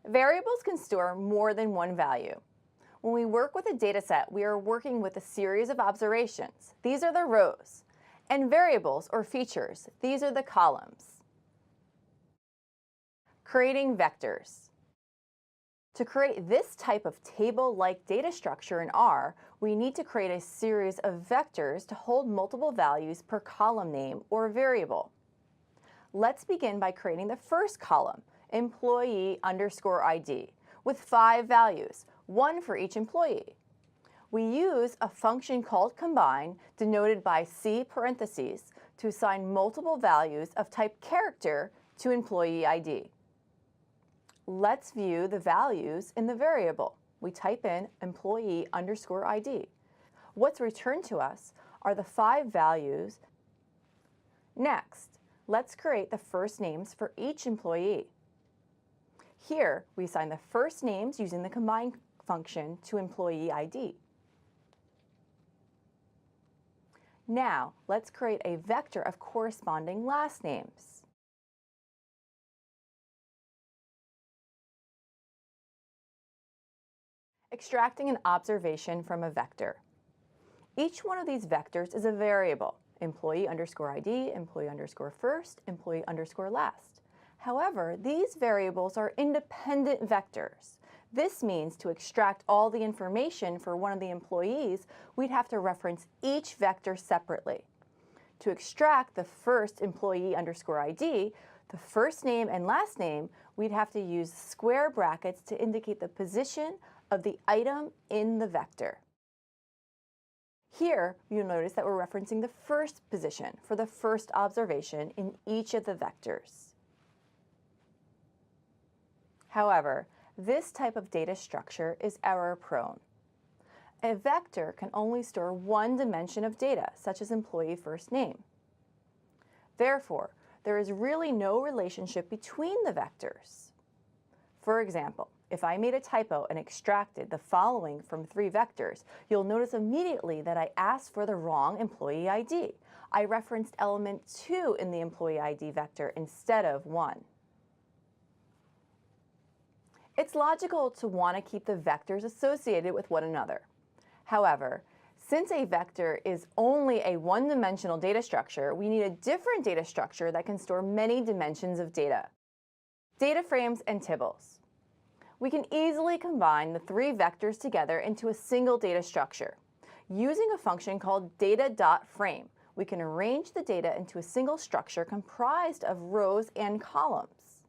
Variables can store more than one value. When we work with a dataset, we are working with a series of observations. These are the rows. And variables, or features, these are the columns. Creating vectors. To create this type of table-like data structure in R, we need to create a series of vectors to hold multiple values per column name or variable. Let's begin by creating the first column, employee_ID, with 5 values, one for each employee. We use a function called combine, denoted by C parentheses, to assign multiple values of type character to employee ID. Let's view the values in the variable. We type in employee_ID. What's returned to us are the 5 values. Next, let's create the first names for each employee. Here, we assign the first names using the combine function to employee ID. Now, let's create a vector of corresponding last names. Extracting an observation from a vector. Each one of these vectors is a variable, employee_ID, employee_first, employee_last. However, these variables are independent vectors. This means to extract all the information for one of the employees, we'd have to reference each vector separately. To extract the first employee_ID, the first name and last name, we'd have to use square brackets to indicate the position of the item in the vector. Here, you'll notice that we're referencing the first position for the first observation in each of the vectors. However, this type of data structure is error-prone. A vector can only store one dimension of data, such as employee first name. Therefore, there is really no relationship between the vectors. For example, if I made a typo and extracted the following from 3 vectors, you'll notice immediately that I asked for the wrong employee ID. I referenced element 2 in the employee ID vector instead of 1. It's logical to want to keep the vectors associated with one another. However, since a vector is only a one-dimensional data structure, we need a different data structure that can store many dimensions of data. Data frames and tables. We can easily combine the 3 vectors together into a single data structure. Using a function called data.frame, we can arrange the data into a single structure comprised of rows and columns.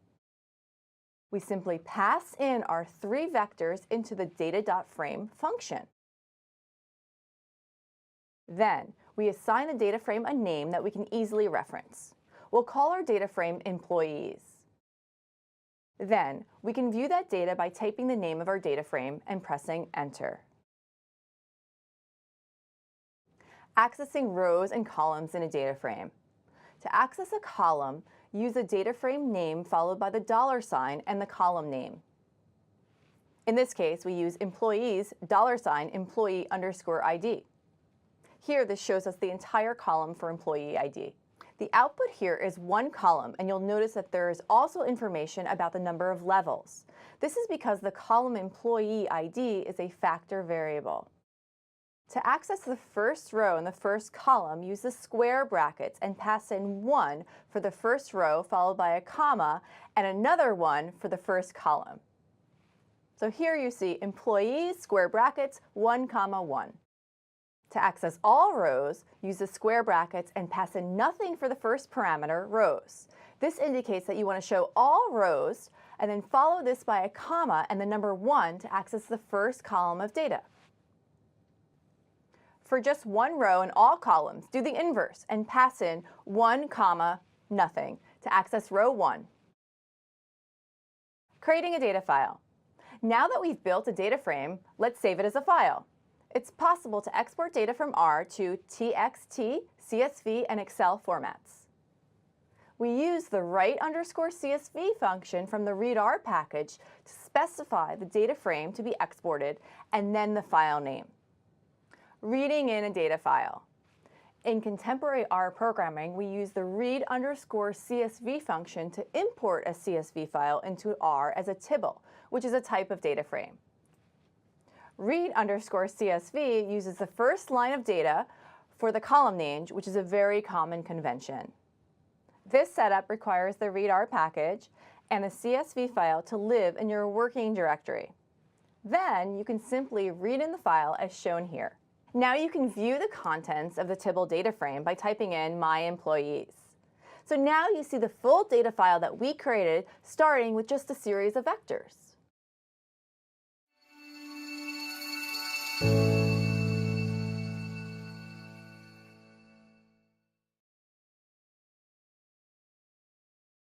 We simply pass in our 3 vectors into the data.frame function. Then, we assign the data frame a name that we can easily reference. We'll call our data frame employees. Then, we can view that data by typing the name of our data frame and pressing Enter. Accessing rows and columns in a data frame. To access a column, use the data frame name followed by the $ and the column name. In this case, we use employees $employee_ID. Here, this shows us the entire column for employee ID. The output here is one column, and you'll notice that there is also information about the number of levels. This is because the column employee ID is a factor variable. To access the first row in the first column, use the square brackets and pass in 1 for the first row, followed by a comma, and another 1 for the first column. So here you see employees, square brackets, 1, 1. To access all rows, use the square brackets and pass in nothing for the first parameter, rows. This indicates that you want to show all rows, and then follow this by a comma and the number 1 to access the first column of data. For just one row in all columns, do the inverse and pass in 1, nothing to access row 1. Creating a data file. Now that we've built a data frame, let's save it as a file. It's possible to export data from R to TXT, CSV, and Excel formats. We use the write_CSV function from the readr package to specify the data frame to be exported and then the file name. Reading in a data file. In contemporary R programming, we use the read_CSV function to import a CSV file into R as a tibble, which is a type of data frame. Read_CSV uses the first line of data for the column name, which is a very common convention. This setup requires the readr package and a CSV file to live in your working directory. Then you can simply read in the file as shown here. Now you can view the contents of the tibble data frame by typing in My Employees. So now you see the full data file that we created, starting with just a series of vectors.